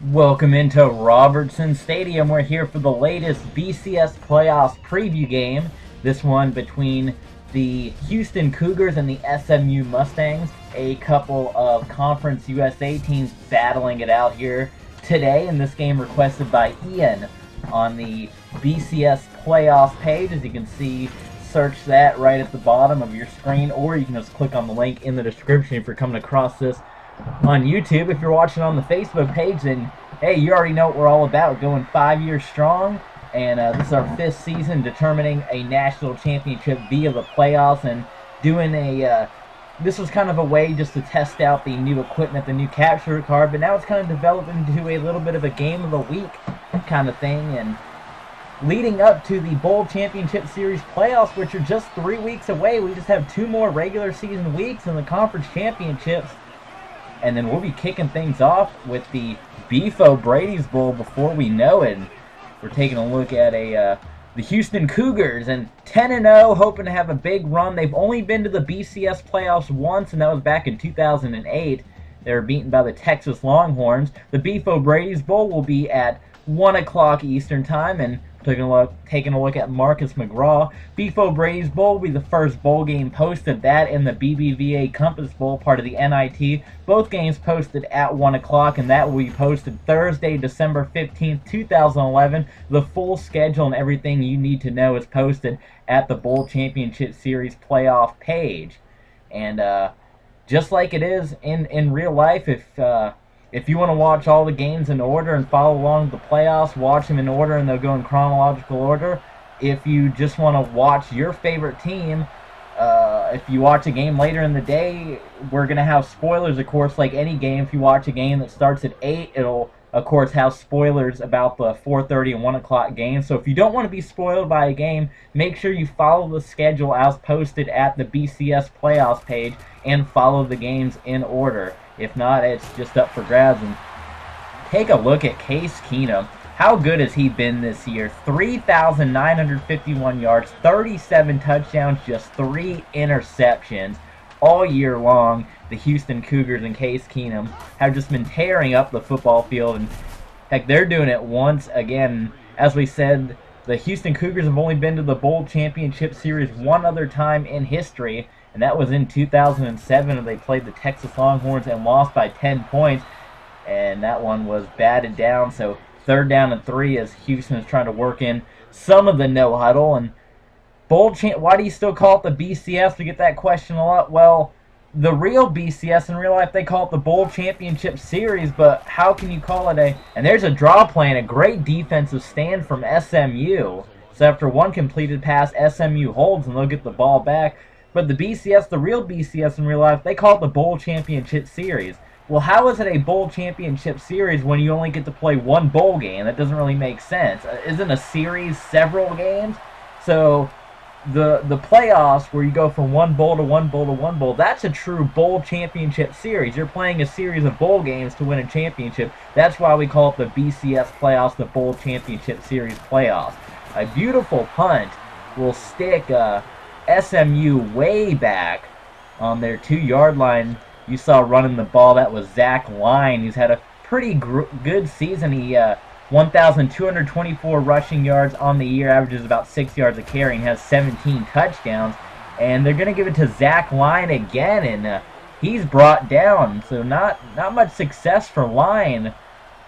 Welcome into Robertson Stadium. We're here for the latest BCS playoffs preview game. This one between the Houston Cougars and the SMU Mustangs. A couple of Conference USA teams battling it out here today. And this game requested by Ian on the BCS playoffs page. As you can see, search that right at the bottom of your screen, or you can just click on the link in the description if you're coming across this on YouTube. If you're watching on the Facebook page, then hey, you already know what we're all about. Going 5 years strong, and this is our 5th season, determining a national championship via the playoffs, and doing this was kind of a way just to test out the new equipment, the new capture card, but now it's kind of developed into a little bit of a game of the week kind of thing, and leading up to the Bowl Championship Series playoffs, which are just 3 weeks away. We just have 2 more regular season weeks in the conference championships. And then we'll be kicking things off with the Beefo Brady's Bowl before we know it. We're taking a look at the Houston Cougars, and 10-0, hoping to have a big run. They've only been to the BCS playoffs once, and that was back in 2008. They were beaten by the Texas Longhorns. The Beefo Brady's Bowl will be at 1 o'clock Eastern Time, and taking a look at Marcus McGraw. Beefo Brady's Bowl will be the first bowl game posted. That and the BBVA Compass Bowl, part of the NIT. Both games posted at 1 o'clock, and that will be posted Thursday, December 15th, 2011. The full schedule and everything you need to know is posted at the Bowl Championship Series playoff page. And just like it is in real life, if you want to watch all the games in order and follow along the playoffs, watch them in order, and they'll go in chronological order. If you just want to watch your favorite team, if you watch a game later in the day, we're going to have spoilers, of course, like any game. If you watch a game that starts at 8, it'll, of course, have spoilers about the 4:30 and 1 o'clock game. So if you don't want to be spoiled by a game, make sure you follow the schedule as posted at the BCS playoffs page and follow the games in order. If not, it's just up for grabs. And take a look at Case Keenum. How good has he been this year? 3,951 yards, 37 touchdowns, just 3 interceptions all year long. The Houston Cougars and Case Keenum have just been tearing up the football field. And heck, they're doing it once again. As we said, the Houston Cougars have only been to the Bowl Championship Series one other time in history, and that was in 2007 when they played the Texas Longhorns and lost by 10 points. And that one was batted down, so 3rd down and 3 as Houston is trying to work in some of the no-huddle. And why do you still call it the BCS? We get that question a lot. Well, the real BCS in real life, they call it the Bowl Championship Series, but how can you call it and there's a draw play and a great defensive stand from SMU. So after one completed pass, SMU holds and they'll get the ball back. But the BCS, the real BCS in real life, they call it the Bowl Championship Series. Well, how is it a Bowl Championship Series when you only get to play one bowl game? That doesn't really make sense. Isn't a series several games? So the playoffs, where you go from one bowl to one bowl to one bowl, that's a true Bowl Championship Series. You're playing a series of bowl games to win a championship. That's why we call it the BCS playoffs, the Bowl Championship Series playoffs. A beautiful punt will stick SMU way back on their 2-yard line. You saw running the ball, that was Zach Line. He's had a pretty good season. He 1,224 rushing yards on the year, averages about 6 yards a carry, and has 17 touchdowns. And they're going to give it to Zach Line again, and he's brought down. So not much success for Line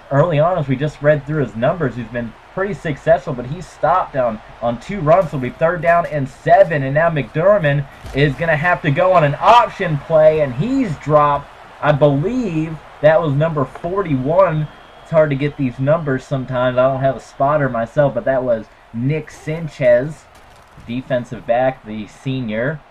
early on, as we just read through his numbers. He's been pretty successful, but he's stopped on 2 runs. It'll be 3rd down and 7, and now McDermott is going to have to go on an option play, and he's dropped, I believe, that was number 41. It's hard to get these numbers sometimes. I don't have a spotter myself, but that was Nick Sanchez, defensive back, the senior.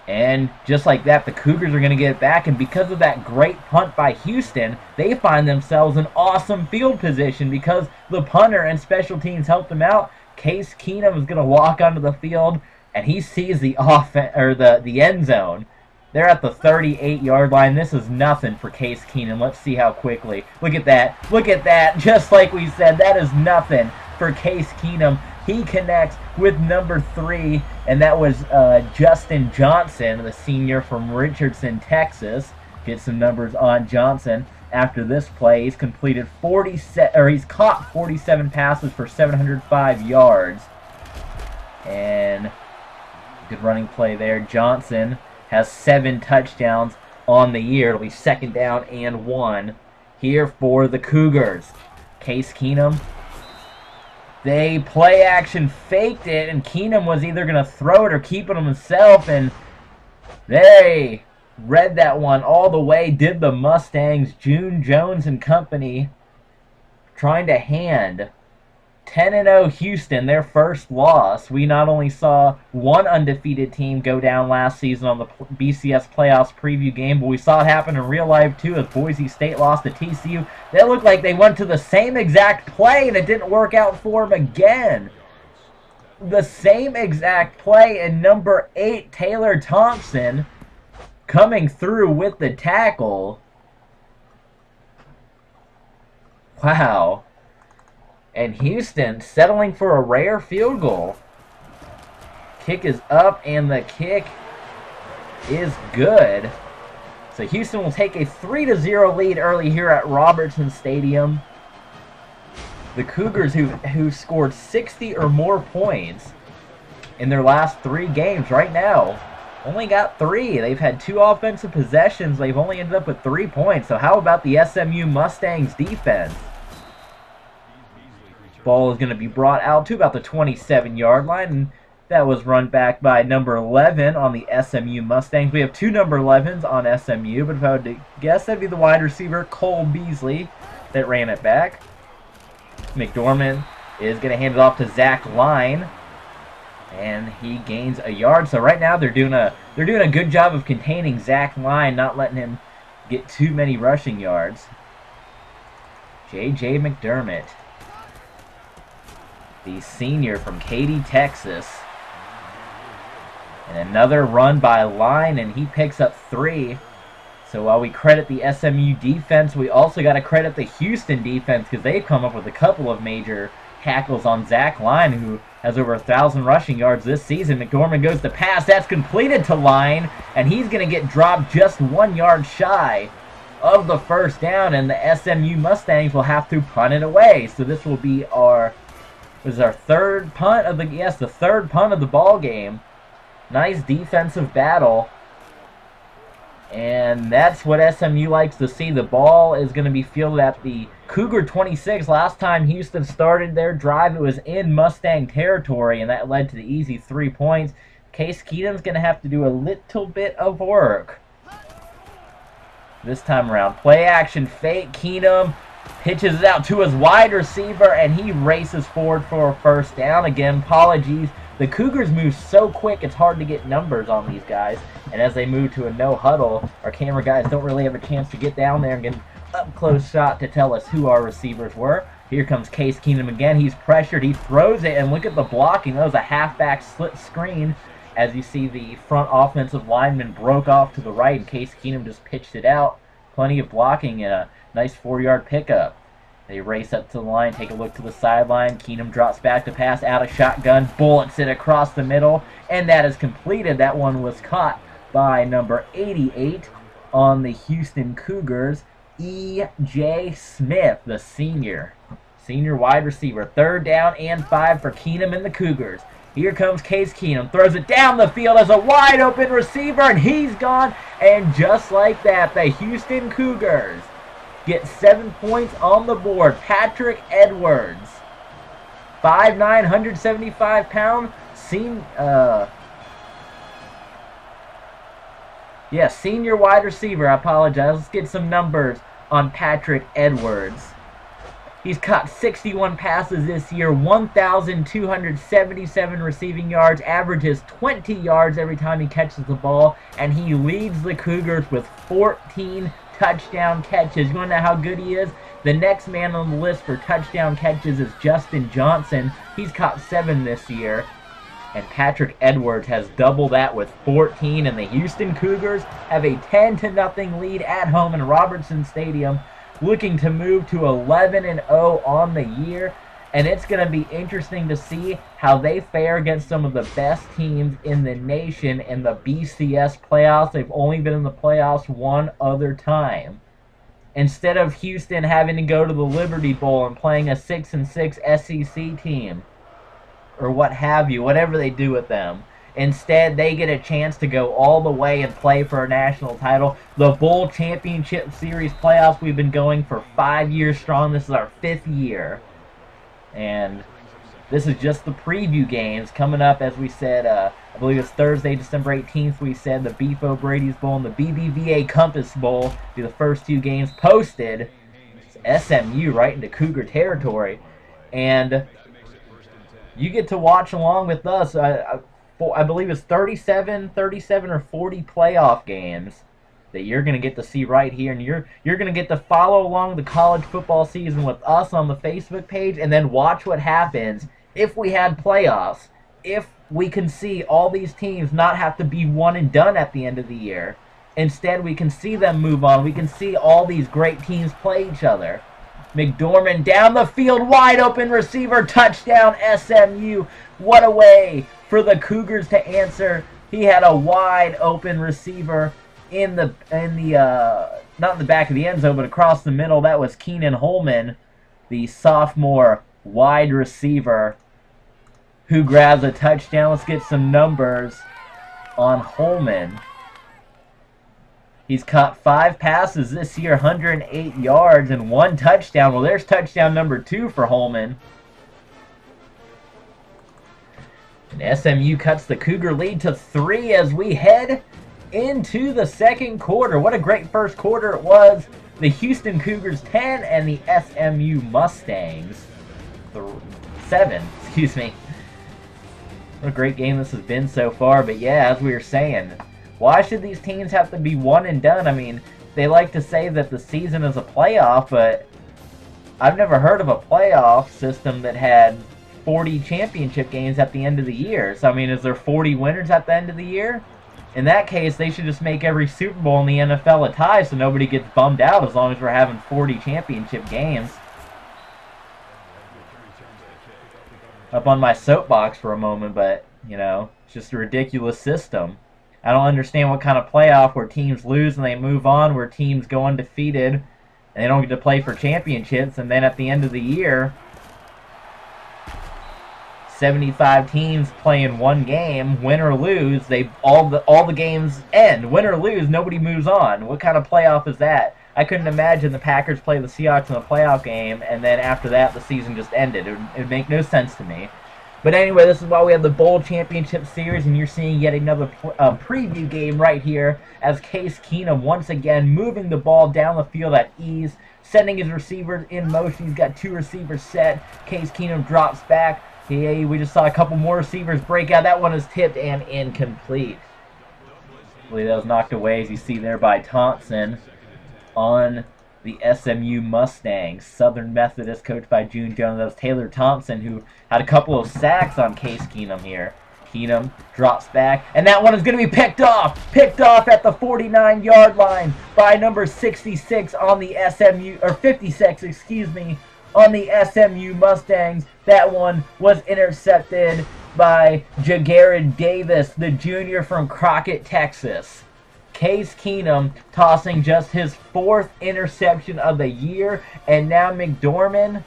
And just like that, the Cougars are going to get it back. And because of that great punt by Houston, they find themselves in awesome field position because the punter and special teams helped them out. Case Keenum is going to walk onto the field, and he sees the end zone. They're at the 38-yard line. This is nothing for Case Keenum. Let's see how quickly. Look at that. Look at that. Just like we said, that is nothing for Case Keenum. He connects with number 3, and that was Justin Johnson, the senior from Richardson, Texas. Get some numbers on Johnson. after this play. He's completed he's caught 47 passes for 705 yards. And good running play there. Johnson has 7 touchdowns on the year. It'll be 2nd down and 1 here for the Cougars. Case Keenum. They play action faked it, and Keenum was either going to throw it or keep it himself, and they read that one all the way, did the Mustangs. June Jones and company trying to hand 10-0 Houston their first loss. We not only saw one undefeated team go down last season on the BCS playoffs preview game, but we saw it happen in real life too as Boise State lost to TCU. They looked like they went to the same exact play and it didn't work out for them again. The same exact play, and number 8 Taylor Thompson coming through with the tackle. Wow. And Houston settling for a rare field goal. Kick is up, and the kick is good. So Houston will take a 3-0 lead early here at Robertson Stadium. The Cougars, who scored 60 or more points in their last 3 games right now, only got 3. They've had 2 offensive possessions. They've only ended up with 3 points. So how about the SMU Mustangs defense? Ball is going to be brought out to about the 27-yard line, and that was run back by number 11 on the SMU Mustangs. We have 2 number 11s on SMU, but if I would to guess, that'd be the wide receiver Cole Beasley that ran it back. McDormand is going to hand it off to Zach Line, and he gains a yard. So right now they're doing a good job of containing Zach Line, not letting him get too many rushing yards. J.J. McDermott, the senior from Katy, Texas. And another run by Line, and he picks up 3. So while we credit the SMU defense, we also got to credit the Houston defense because they've come up with a couple of major tackles on Zach Line, who has over 1,000 rushing yards this season. McDormand goes to pass. That's completed to Line, and he's going to get dropped just 1 yard shy of the first down, and the SMU Mustangs will have to punt it away. So this will be our... This is our third punt of the third punt of the ball game. Nice defensive battle, and that's what SMU likes to see. The ball is going to be fielded at the Cougar 26. Last time Houston started their drive, it was in Mustang territory, and that led to the easy 3 points. Case Keenum's going to have to do a little bit of work this time around. Play action fake. Keenum pitches it out to his wide receiver, and he races forward for a first down. Again, apologies. The Cougars move so quick, it's hard to get numbers on these guys. And as they move to a no huddle, our camera guys don't really have a chance to get down there and get an up-close shot to tell us who our receivers were. Here comes Case Keenum again. He's pressured. He throws it, and look at the blocking. That was a halfback slit screen. As you see, the front offensive lineman broke off to the right, and Case Keenum just pitched it out. Plenty of blocking and a nice 4-yard pickup. They race up to the line, take a look to the sideline. Keenum drops back to pass out of shotgun, bullets it across the middle, and that is completed. That one was caught by number 88 on the Houston Cougars, E.J. Smith, the senior wide receiver. 3rd down and 5 for Keenum and the Cougars. Here comes Case Keenum, throws it down the field as a wide open receiver, and he's gone. And just like that, the Houston Cougars get 7 points on the board. Patrick Edwards, 5'9", 175-pound, senior wide receiver. I apologize. Let's get some numbers on Patrick Edwards. He's caught 61 passes this year, 1,277 receiving yards, averages 20 yards every time he catches the ball, and he leads the Cougars with 14 touchdown catches. You want to know how good he is? The next man on the list for touchdown catches is Justin Johnson. He's caught 7 this year, and Patrick Edwards has double that with 14, and the Houston Cougars have a 10-0 lead at home in Robertson Stadium, looking to move to 11-0 on the year. And it's going to be interesting to see how they fare against some of the best teams in the nation in the BCS playoffs. They've only been in the playoffs one other time. instead of Houston having to go to the Liberty Bowl and playing a 6-6 SEC team or what have you, whatever they do with them. Instead, they get a chance to go all the way and play for a national title. The Bowl Championship Series playoffs, we've been going for 5 years strong. This is our 5th year. And this is just the preview games coming up, as we said, I believe it's Thursday, December 18th, we said the Beef O'Brady's Bowl and the BBVA Compass Bowl be the first 2 games posted. It's SMU right into Cougar territory. And you get to watch along with us. I believe it's 37 or 40 playoff games that you're going to get to see right here. And you're going to get to follow along the college football season with us on the Facebook page and then watch what happens if we had playoffs. If we can see all these teams not have to be one and done at the end of the year. Instead, we can see them move on. We can see all these great teams play each other. McDormand down the field, wide open receiver, touchdown SMU. What a way for the Cougars to answer. He had a wide open receiver in the not in the back of the end zone, but across the middle. That was Keenan Holman, the sophomore wide receiver, who grabs a touchdown. Let's get some numbers on Holman. He's caught 5 passes this year, 108 yards, and 1 touchdown. Well, there's touchdown number 2 for Holman. And SMU cuts the Cougar lead to 3 as we head into the second quarter. What a great first quarter it was. The Houston Cougars 10 and the SMU Mustangs 7. Excuse me. What a great game this has been so far. But yeah, as we were saying, why should these teams have to be one and done? I mean, they like to say that the season is a playoff, but I've never heard of a playoff system that had 40 championship games at the end of the year. So, I mean, is there 40 winners at the end of the year? In that case, they should just make every Super Bowl in the NFL a tie so nobody gets bummed out as long as we're having 40 championship games. Up on my soapbox for a moment, but, you know, it's just a ridiculous system. I don't understand what kind of playoff where teams lose and they move on, where teams go undefeated and they don't get to play for championships, and then at the end of the year, 75 teams playing one game, win or lose, all the games end. Win or lose, nobody moves on. What kind of playoff is that? I couldn't imagine the Packers play the Seahawks in a playoff game, and then after that, the season just ended. It would make no sense to me. But anyway, this is why we have the Bowl Championship Series, and you're seeing yet another preview game right here as Case Keenum once again moving the ball down the field at ease, sending his receivers in motion. He's got 2 receivers set. Case Keenum drops back. Hey, we just saw a couple more receivers break out. That one is tipped and incomplete. I believe that was knocked away, as you see there, by Thompson on the SMU Mustangs. Southern Methodist, coached by June Jones. That was Taylor Thompson, who had a couple of sacks on Case Keenum here. Keenum drops back, and that one is going to be picked off at the 49-yard line by number 66 on the SMU, or 56, excuse me, on the SMU Mustangs. That one was intercepted by Jagarid Davis, the junior from Crockett, Texas. Case Keenum tossing just his 4th interception of the year, and now McDormand,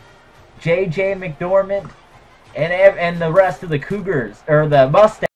J.J. McDormand, and the rest of the Cougars, or the Mustangs,